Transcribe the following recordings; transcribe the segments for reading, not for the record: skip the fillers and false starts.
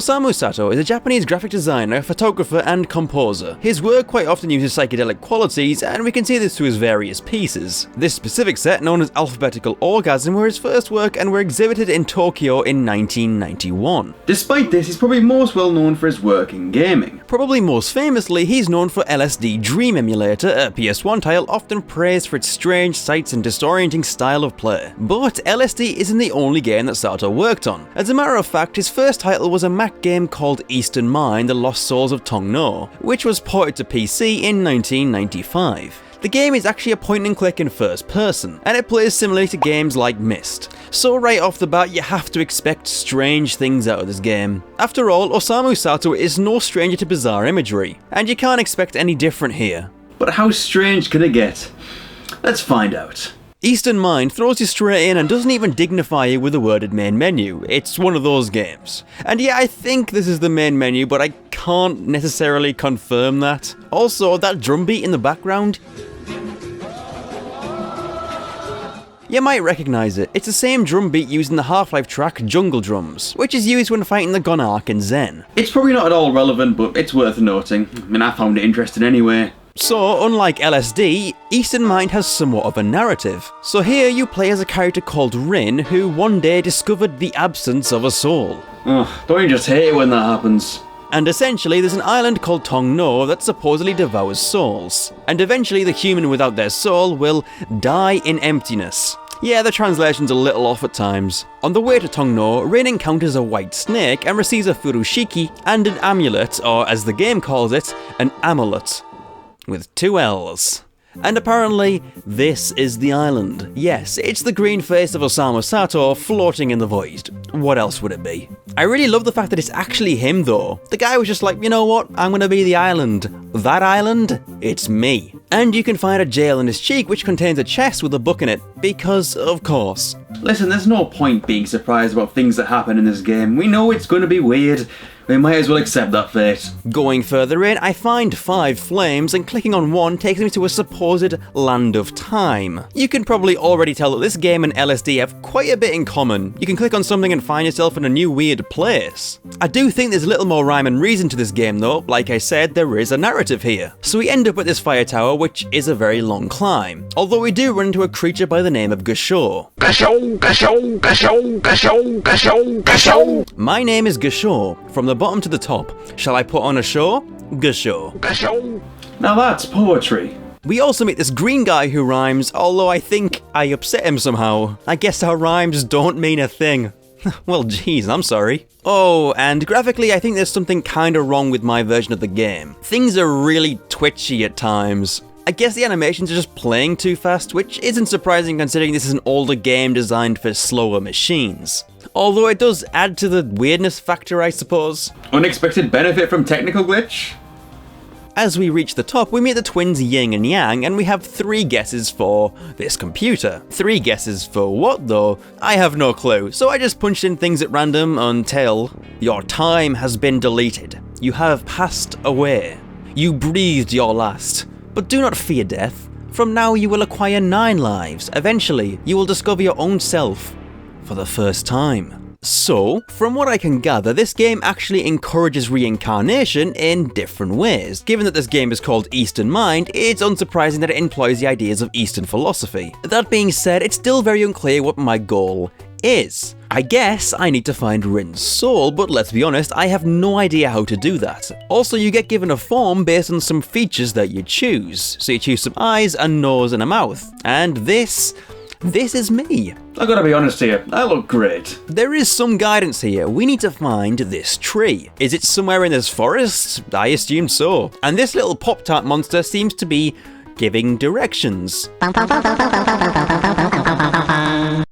Osamu Sato is a Japanese graphic designer, photographer, and composer. His work quite often uses psychedelic qualities, and we can see this through his various pieces. This specific set, known as Alphabetical Orgasm, were his first work and were exhibited in Tokyo in 1991. Despite this, he's probably most well known for his work in gaming. Probably most famously, he's known for LSD Dream Emulator, a PS1 title often praised for its strange sights and disorienting style of play. But LSD isn't the only game that Sato worked on. As a matter of fact, his first title was a Mac game called Eastern Mind: The Lost Souls of Tong Nou, which was ported to PC in 1995. The game is actually a point and click in first person, and it plays similarly to games like Myst. So right off the bat, you have to expect strange things out of this game. After all, Osamu Sato is no stranger to bizarre imagery, and you can't expect any different here. But how strange can it get? Let's find out. Eastern Mind throws you straight in and doesn't even dignify you with a worded main menu. It's one of those games. And yeah, I think this is the main menu, but I can't necessarily confirm that. Also, that drum beat in the background, you might recognise it. It's the same drum beat used in the Half-Life track Jungle Drums, which is used when fighting the Gonarch in Zen. It's probably not at all relevant, but it's worth noting. I mean, I found it interesting anyway. So, unlike LSD, Eastern Mind has somewhat of a narrative. So here you play as a character called Rin, who one day discovered the absence of a soul. Oh, don't you just hate it when that happens? And essentially, there's an island called Tong Nou that supposedly devours souls. And eventually the human without their soul will die in emptiness. Yeah, the translation's a little off at times. On the way to Tong Nou, Rin encounters a white snake and receives a furoshiki and an amulet, or as the game calls it, an amulet. With 2 L's. And apparently, this is the island. Yes, it's the green face of Osamu Sato floating in the void. What else would it be? I really love the fact that it's actually him though. The guy was just like, you know what, I'm gonna be the island. That island? It's me. And you can find a jail in his cheek which contains a chest with a book in it, because of course. Listen, there's no point being surprised about things that happen in this game. We know it's gonna be weird. We might as well accept that fate. Going further in, I find 5 flames, and clicking on one takes me to a supposed land of time. You can probably already tell that this game and LSD have quite a bit in common. You can click on something and find yourself in a new weird place. I do think there's a little more rhyme and reason to this game though. Like I said, there is a narrative here. So we end up at this fire tower, which is a very long climb. Although we do run into a creature by the name of Gasho. Gasho, Gasho, Gasho, Gasho, Gasho, Gasho. My name is Gasho. From the bottom to the top. Shall I put on a show? Gasho. Gasho. Now that's poetry. We also meet this green guy who rhymes, although I think I upset him somehow. I guess our rhymes don't mean a thing. Well, geez, I'm sorry. Oh, and graphically, I think there's something kinda wrong with my version of the game. Things are really twitchy at times. I guess the animations are just playing too fast, which isn't surprising considering this is an older game designed for slower machines. Although it does add to the weirdness factor, I suppose. Unexpected benefit from technical glitch? As we reach the top, we meet the twins Yin and Yang, and we have 3 guesses for this computer. 3 guesses for what though? I have no clue, so I just punched in things at random until... Your time has been deleted. You have passed away. You breathed your last. But do not fear death. From now you will acquire 9 lives. Eventually, you will discover your own self. For the first time. So, from what I can gather, this game actually encourages reincarnation in different ways. Given that this game is called Eastern Mind, it's unsurprising that it employs the ideas of Eastern philosophy. That being said, it's still very unclear what my goal is. I guess I need to find Rin's soul, but let's be honest, I have no idea how to do that. Also, you get given a form based on some features that you choose. So you choose some eyes, a nose, and a mouth. And this is me. I gotta be honest here, I look great. There is some guidance here. We need to find this tree. Is it somewhere in this forest? I assume so. And this little Pop-Tart monster seems to be giving directions.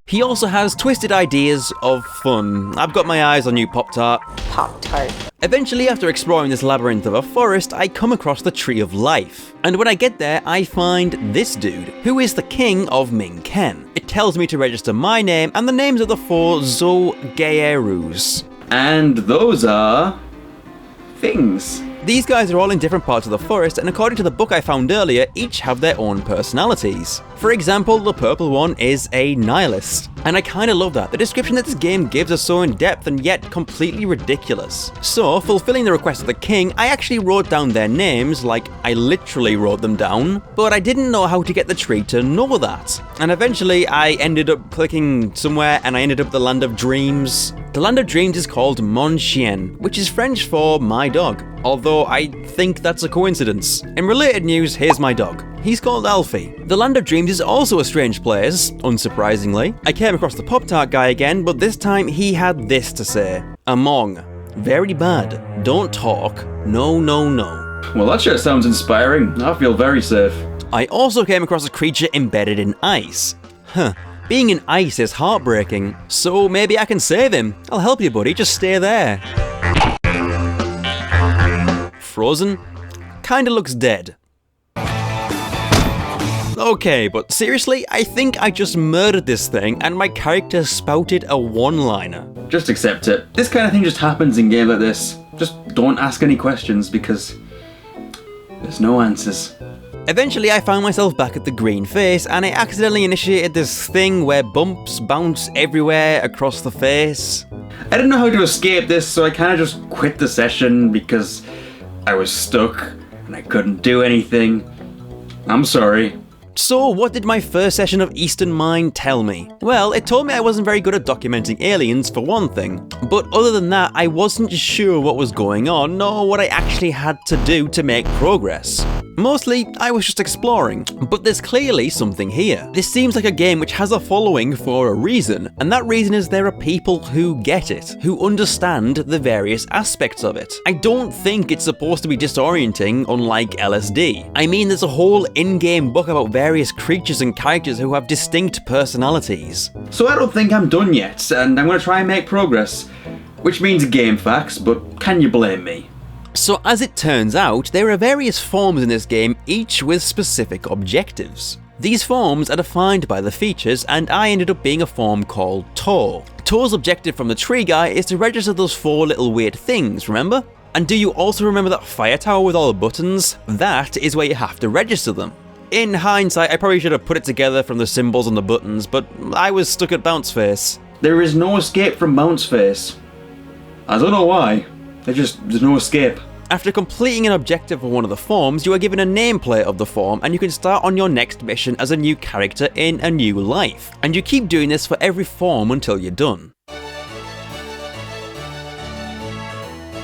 He also has twisted ideas of fun. I've got my eyes on you, Pop-Tart. Pop-Tart. Eventually, after exploring this labyrinth of a forest, I come across the Tree of Life. And when I get there, I find this dude, who is the king of Minken. It tells me to register my name and the names of the 4 Zogeirus. And those are... things. These guys are all in different parts of the forest, and according to the book I found earlier, each have their own personalities. For example, the purple one is a nihilist, and I kinda love that. The description that this game gives is so in-depth and yet completely ridiculous. So, fulfilling the request of the king, I actually wrote down their names, like I literally wrote them down, but I didn't know how to get the tree to know that. And eventually I ended up clicking somewhere and I ended up at the Land of Dreams. The Land of Dreams is called Mon Chien, which is French for my dog, although I think that's a coincidence. In related news, here's my dog. He's called Alfie. The Land of Dreams is also a strange place, unsurprisingly. I came across the Pop-Tart guy again, but this time he had this to say. Among. Very bad. Don't talk. No, no, no. Well, that sure sounds inspiring. I feel very safe. I also came across a creature embedded in ice. Huh. Being in ice is heartbreaking, so maybe I can save him. I'll help you, buddy. Just stay there. Frozen? Kinda looks dead. Okay, but seriously, I think I just murdered this thing and my character spouted a one-liner. Just accept it. This kind of thing just happens in games like this. Just don't ask any questions because there's no answers. Eventually I found myself back at the green face and I accidentally initiated this thing where bumps bounce everywhere across the face. I didn't know how to escape this, so I kind of just quit the session because I was stuck and I couldn't do anything. I'm sorry. So what did my first session of Eastern Mind tell me? Well, it told me I wasn't very good at documenting aliens for one thing, but other than that I wasn't sure what was going on nor what I actually had to do to make progress. Mostly, I was just exploring, but there's clearly something here. This seems like a game which has a following for a reason, and that reason is there are people who get it, who understand the various aspects of it. I don't think it's supposed to be disorienting, unlike LSD. I mean, there's a whole in-game book about various creatures and characters who have distinct personalities. So I don't think I'm done yet, and I'm going to try and make progress, which means game facts, but can you blame me? So as it turns out, there are various forms in this game, each with specific objectives. These forms are defined by the features, and I ended up being a form called To. To's objective from the tree guy is to register those 4 little weird things, remember? And do you also remember that fire tower with all the buttons? That is where you have to register them. In hindsight, I probably should have put it together from the symbols on the buttons, but I was stuck at Bounce Face. There is no escape from Bounce Face. I don't know why. There's no escape. After completing an objective for one of the forms, you are given a nameplate of the form and you can start on your next mission as a new character in a new life. And you keep doing this for every form until you're done.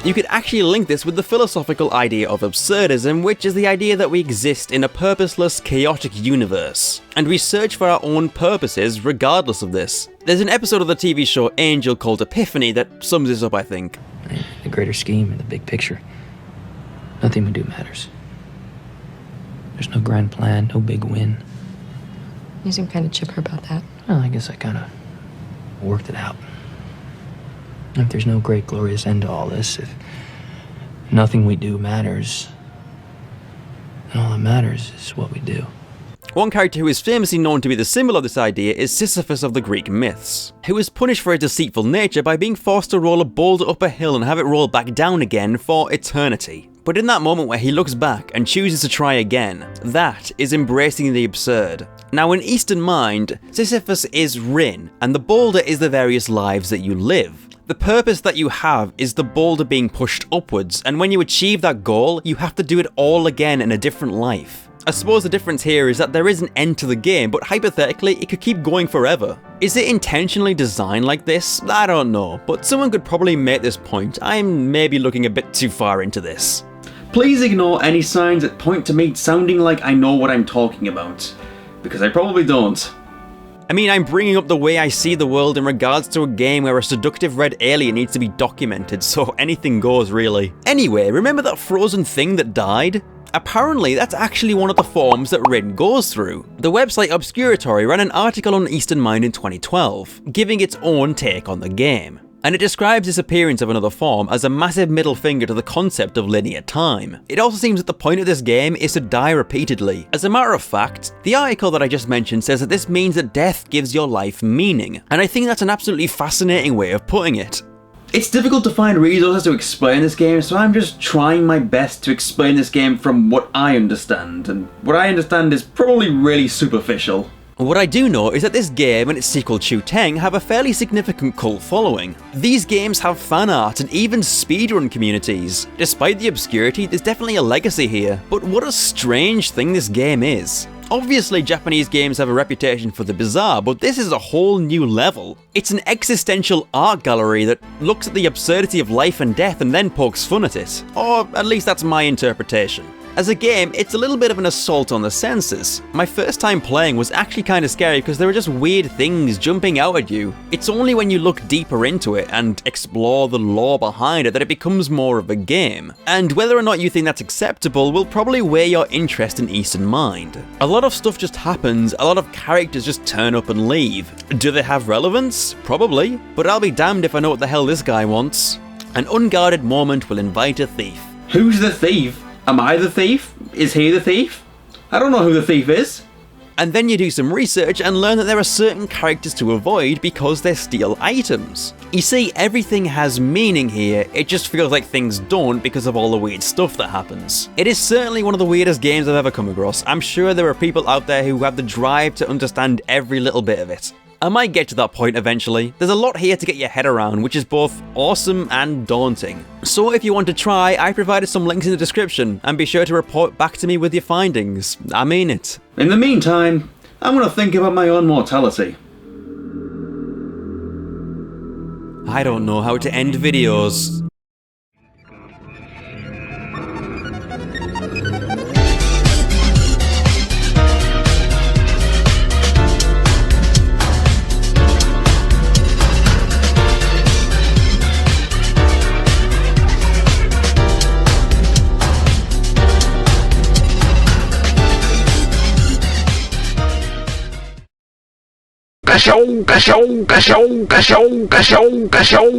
You could actually link this with the philosophical idea of absurdism, which is the idea that we exist in a purposeless, chaotic universe, and we search for our own purposes regardless of this. There's an episode of the TV show Angel called Epiphany that sums this up, I think. The greater scheme and the big picture. Nothing we do matters. There's no grand plan, no big win. You seem kind of chipper about that. Well, I guess I kind of worked it out. If there's no great glorious end to all this, if nothing we do matters, then all that matters is what we do. One character who is famously known to be the symbol of this idea is Sisyphus of the Greek myths, who was punished for his deceitful nature by being forced to roll a boulder up a hill and have it roll back down again for eternity. But in that moment where he looks back and chooses to try again, that is embracing the absurd. Now in Eastern Mind, Sisyphus is Rin, and the boulder is the various lives that you live. The purpose that you have is the boulder being pushed upwards, and when you achieve that goal, you have to do it all again in a different life. I suppose the difference here is that there is an end to the game, but hypothetically, it could keep going forever. Is it intentionally designed like this? I don't know, but someone could probably make this point. I'm maybe looking a bit too far into this. Please ignore any signs that point to me sounding like I know what I'm talking about, because I probably don't. I mean, I'm bringing up the way I see the world in regards to a game where a seductive red alien needs to be documented, so anything goes really. Anyway, remember that frozen thing that died? Apparently, that's actually one of the forms that Rin goes through. The website Obscuratory ran an article on Eastern Mind in 2012, giving its own take on the game. And it describes this appearance of another form as a massive middle finger to the concept of linear time. It also seems that the point of this game is to die repeatedly. As a matter of fact, the article that I just mentioned says that this means that death gives your life meaning, and I think that's an absolutely fascinating way of putting it. It's difficult to find resources to explain this game, so I'm just trying my best to explain this game from what I understand, and what I understand is probably really superficial. What I do know is that this game and its sequel Chu Teng have a fairly significant cult following. These games have fan art and even speedrun communities. Despite the obscurity, there's definitely a legacy here, but what a strange thing this game is. Obviously, Japanese games have a reputation for the bizarre, but this is a whole new level. It's an existential art gallery that looks at the absurdity of life and death and then pokes fun at it. Or at least that's my interpretation. As a game, it's a little bit of an assault on the senses. My first time playing was actually kind of scary because there were just weird things jumping out at you. It's only when you look deeper into it and explore the lore behind it that it becomes more of a game. And whether or not you think that's acceptable will probably weigh your interest in Eastern mind. A lot of stuff just happens, a lot of characters just turn up and leave. Do they have relevance? Probably, but I'll be damned if I know what the hell this guy wants. An unguarded moment will invite a thief. Who's the thief? Am I the thief? Is he the thief? I don't know who the thief is. And then you do some research and learn that there are certain characters to avoid because they steal items. You see, everything has meaning here, it just feels like things don't because of all the weird stuff that happens. It is certainly one of the weirdest games I've ever come across. I'm sure there are people out there who have the drive to understand every little bit of it. I might get to that point eventually. There's a lot here to get your head around, which is both awesome and daunting. So if you want to try, I provided some links in the description, and be sure to report back to me with your findings. I mean it. In the meantime, I'm gonna think about my own mortality. I don't know how to end videos. Cachorro, cachorro, cachorro, cachorro, cachorro, cachorro.